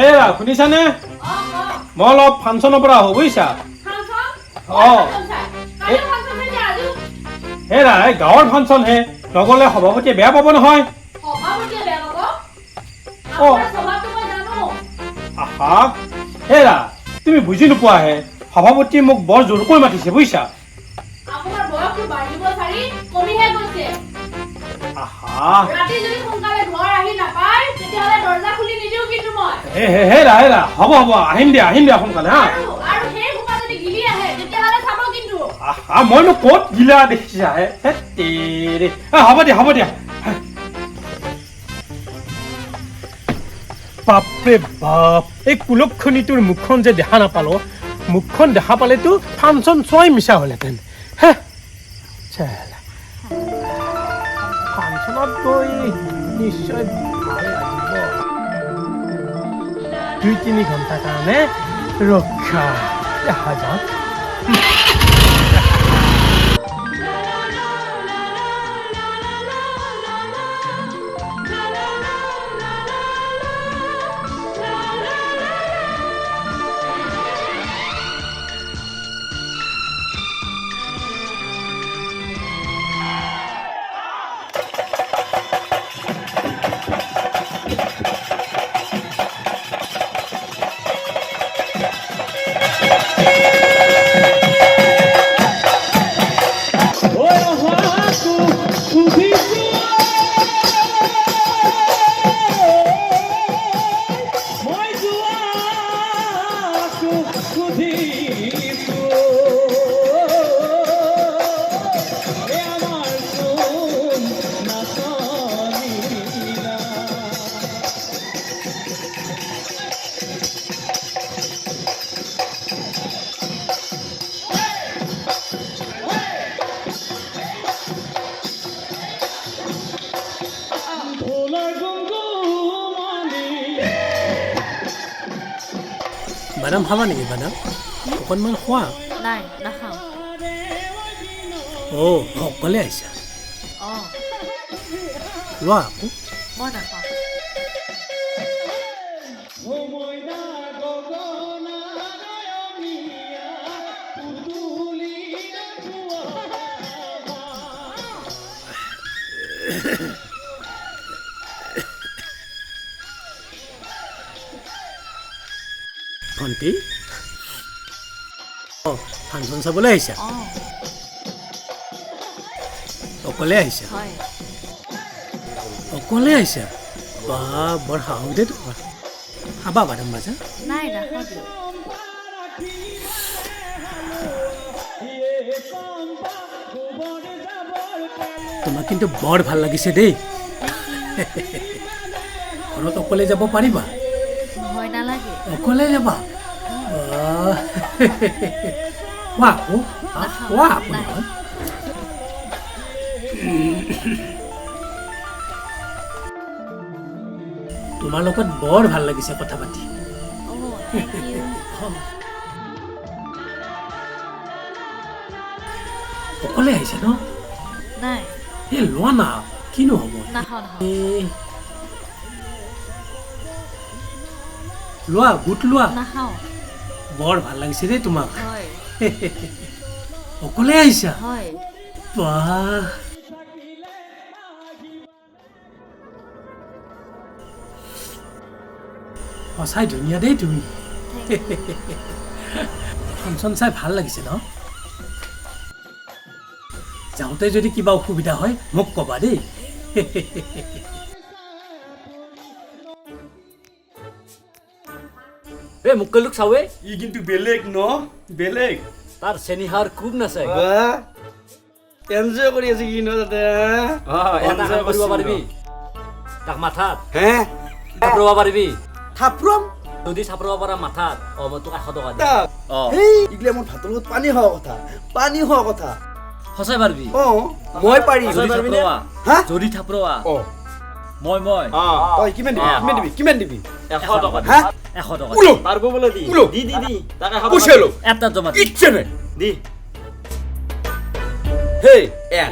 এৰা শুনিছানে মই অলপ ফাংচনৰ পৰা আহো বুজিছা এৰা এই গাঁৱৰ ফাংচন হে নগলে সভাপতিয়ে বেয়া পাব নহয় আহা এৰা তুমি বুজি নোপোৱাহে সভাপতিয়ে মোক বৰ জোৰকৈ মাতিছে বুজিছা হেৰা হ'ব আহিম দিয়া সোনকালে হা মইনো ক'ত গিলা দেখিছা হ'ব দিয়া বাপৰে বাপ এই কুলক্ষণীটোৰ মুখখন যে দেখা নাপালো মুখখন দেখা পালেতো ফাংচন চোৱাই মিছা হ'লহেঁতেন ফাংচনত গৈ নিশ্চয় ভাল লাগিব 2-3 ঘণ্টাৰ কাৰণে ৰক্ষা দেখা যাওক বাদাম খাবা নেকি বাদাম অকণমান খোৱা নাই নাখাওঁ অকলে আহিছা লোৱা আকৌ মই নাখাওঁ ভণ্টি ফাংচন চাবলৈ আহিছা অকলে আহিছা অকলে আহিছা বা বৰ সাহস দে তোমাৰ খাবা বাদাম ভাজা নাই নাখাওঁ তোমাক কিন্তু বৰ ভাল লাগিছে দেই ঘৰত অকলে যাব পাৰিবা ভয় নালাগে অকলে যাবা তোমাৰ লগত বৰ ভাল লাগিছে কথা পাতি অকলে আহিছে ন নাই এই লোৱা না কিনো হ'ব লোৱা বুট লোৱা নাখাওঁ বৰ ভাল লাগিছে দেই তোমাক অকলে আহিছা বাহ সঁচাই ধুনীয়া দেই তুমি ফাংচন চাই ভাল লাগিছে ন যাওঁতে যদি কিবা অসুবিধা হয় মোক ক'বা দেই মুক্কেলুক চাৱে ই কিন্তু বেলেগ ন বেলেগ তাৰ চেনিহাৰ খুব নাচায় এনজয় কৰি আছে কি ন তাতে এনজয় কৰিব পাৰিবি তাক মাথাত হে থাপৰাব পাৰিবি থাপৰম যদি থাপৰাব পৰা মাথাত মই তোক 100 টকা দিম এই ইগলে মোৰ ভাতৰ লগত পানী হোৱা কথা সঁচাই পাৰিবি মই পাৰিম যদি থাপৰাবা মই তই কিমান দিবি 100 টকা 100 টকা উলো পারবো বলে দি উলো। দি দি দি তাকে খাব বসে এলো এটা জমা দি ইচ্ছে নেই দি হে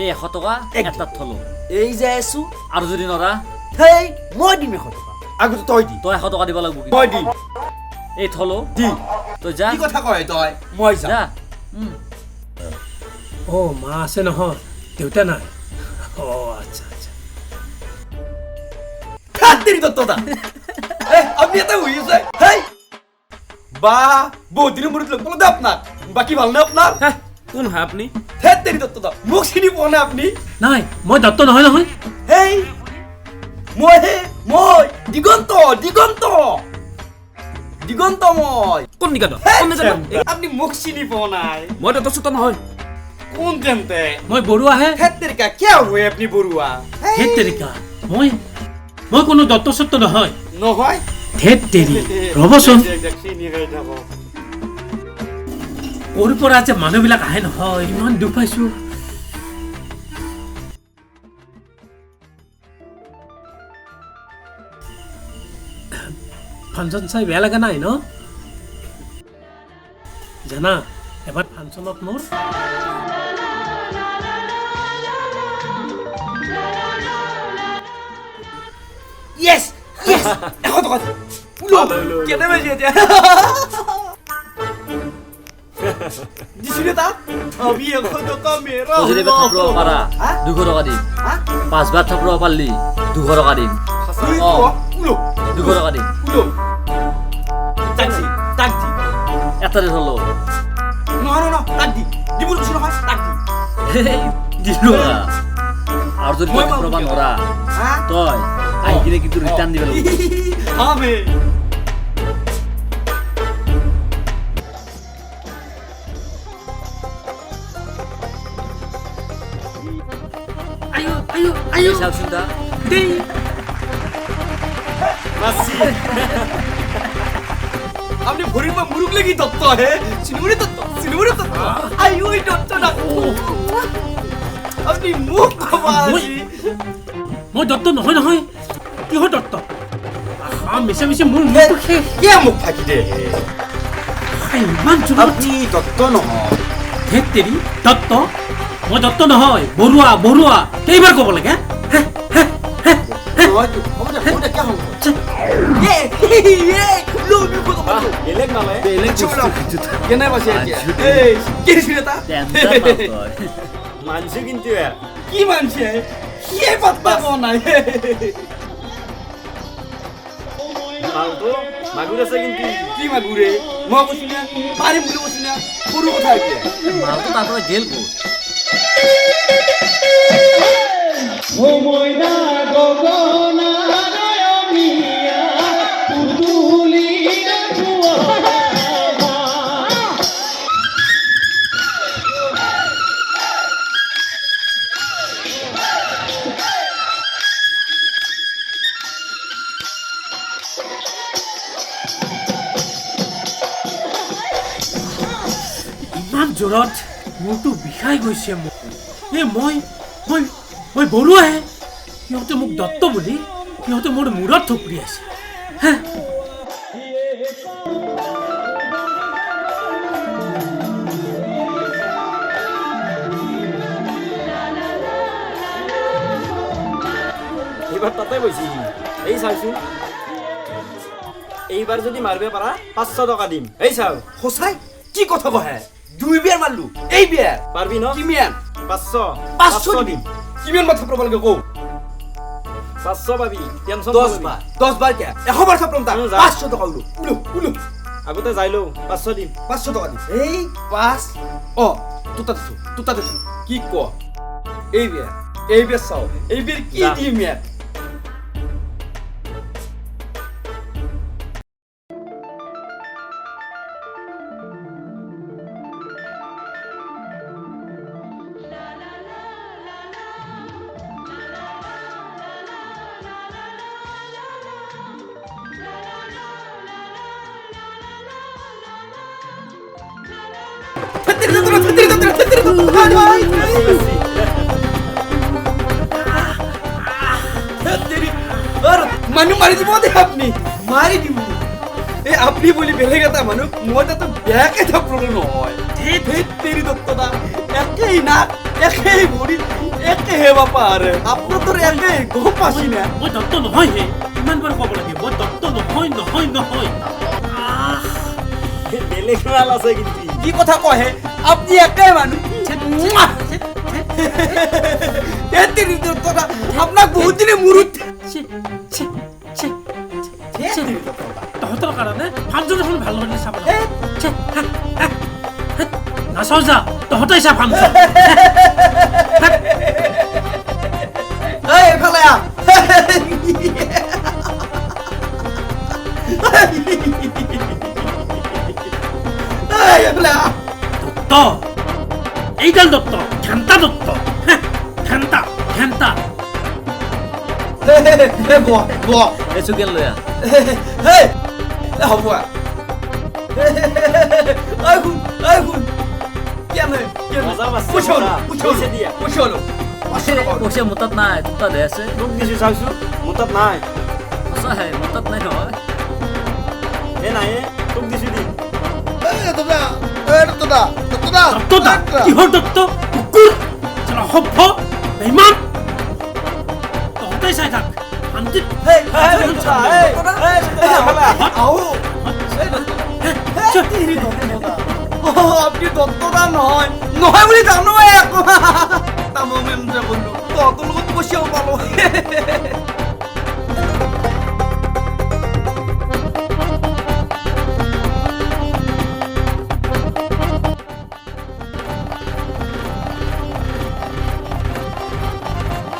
এই 100 টকা এটা থলো এই যে আছো আৰু যদি নৰা হেই মই দিম 100 টকা আগতে তই দি তই 100 টকা দিব লাগিব মই দিম এই থলো দি তই যা কি কথা কয় তই মই যাম যা অ' মা আছে নহয় দেউতা নাই অ' আচ্ছা আচ্ছা খাদ্যেরই তত্ত্বটা আপনি এটা হইছে হেই বা বহুত দিনের মুড়ি লোক বলে আপনার বাকি ভালো না আপনার হ্যাঁ কোন হয় আপনি খাদ্যেরই তত্ত্বটা মুখ চিনি পোৱা না আপনি নাই মই দত্ত নহয় নহয় হেই মই দিগন্ত দিগন্ত দিগন্ত মই কোন নিকাদ হেই, কোন নিকাদ আপনি মুখ চিনি পোৱা নাই মই তো চুত নহয় কোন তেন্তে মই বৰুৱাহে খাদ্যেৰিকা কিয় হয় আপনি বৰুৱা ধেত তেৰিকা মই কোনো দত্ত সত্য নহয় নহয় ধেত তেৰি ৰ'বচোন চিনি হৈ যাব ক'ৰ পৰা যে মানুহবিলাক আহে নহয় ইমান দুখ পাইছো ফাংচন চাই বেয়া লগা নাই ন জানা এবাৰ ফাংচনত মোৰ ইয়েস ইয়েস এখন তো কথা উলো কেনে বেজে এতিয়া দিছিলে তা আমি এখন তো কামেরা তই যদি এবাৰ থপৰাব পাৰা 200 টকা দিম 5 বাৰ থপৰাব পাৰিলি 200 টকা দিম উলো 200 টকা দিম উলো টাক্সি টাক্সি এটাৰে থলো না টাক্সি দিবুল কিছু নহয় টাক্সি দিলো আৰু যদি তই থপৰাব নৰা হ্যাঁ তই আহি কিনে কিন্তু ৰিটাৰ্ণ দিব লাগিব আমি এই চাওকচোন তা মাসি আপনি ভরির মা মুরুক লাগি দত্ত হে সিনুরি দত্ত আই ওই দত্ত না আপনি মুখ কমালি মই দত্ত নহয় নহয় কিহৰ দত্ত আহা মিছা মিছা মোৰ মুখ শেষ কে মুখ ফাকি দে ইমান জোৰত আপনি দত্ত নহয় ধেত তেৰি দত্ত মই দত্ত নহয় বৰুৱা কেইবাৰ ক'ব লাগে নহয় হ'ব দে কে হ'ব লো মি কো তো বেলেগ নালে বেলেগ কেনে বাসি এতিয়া এই কি ছিল তা মানছি কিন্তু কি মানছি কি পাত্তা কোৱা নাই মালটো মাগুৰ আছে কিন্তু কি মাগুৰে মই কৈছো না পাৰিম বুলি কৈছো না সৰু কথা এতিয়া মালটো তাৰ পৰা গেল ক'ত ইমান জোৰত মোৰতো বিষাই গৈছে মোক মই বৰুৱাহে সিহঁতে মোক দত্ত বুলি সিহঁতে মোৰ মূৰত থপৰি আছে এইবাৰ তাতে বৈছি এই চাওচোন এইবাৰ যদি মাৰিব পাৰা 500 টকা দিম এই চাও সঁচাই কি কথা কহে দুই বিয়াৰ মাৰলো এই বিয়াৰ পাৰবি ন কিমান 500 দিম কিমান মাথা প্ৰব লাগে কও 500 পাবি টেনশন 10 বাৰ কে 100 বাৰ থাপৰম তা যা। 500 টকা উলো আগতে যাইলো 500 দিম 500 টকা দিম এই 5 তুতা দিছো কি ক এই বিয়াৰ চাও এই বিয়াৰ কি যা। দিম ইয়াত মানুহ মাৰি দিব দে আপুনি মাৰি দিব এই আপনি বলি বেলেগ এটা মানুহ মই তাতে বেয়াকে থাকলো নহয় ধেত তেৰি দত্তদা একেই নাক একেই ভৰি একেহে বাপা আৰে আপোনাৰ তোৰ একেই গম পাছি না মই দত্ত নহয় হে ইমান বাৰ ক'ব লাগে মই দত্ত নহয় নহয় নহয় বেলেগ মাল আছে কিন্তু কি কথা কয় হে আপনি একেই মানুহ এ তেৰি দত্তদা আপোনাক বহুত দিনে মুৰুত তহঁতৰ কাৰণে ফাংচন এখন ভাল ধৰণে চাব নাচাও যা তহঁতেই চা ফাংচন এই এফালে আহ এই এফালে আহ দত্ত এইডাল দত্ত ঘেণ্টা দত্ত ঘেণ্টা ঘেণ্টা বহ বহ এই চুকেন লৈ আহ হেই হ'ব আই শুন কেন মজা পাইছে, পুছল মজা। পুছল পইচা দিয়া। পুছল পইচা মোৰ তাত নাই তোৰ তাত আছে তোক দিছো চাওছো মোৰ তাত নাই সঁচা হে মোৰ তাত নাই নহয় এ নাই এ, তোক দিছো দি দত্ত দা কিহৰ দত্ত কুকুৰ চলা সভ্য বেইমান তহঁতেই চাই থাক শান্তিত এই দত্তদা, এই এফালে আহ। আপনি দত্তদা নহয় নহয় বুলি জানো আকৌ তামো মেম যে বন্ধু তহঁতৰ লগত পইচাও পালো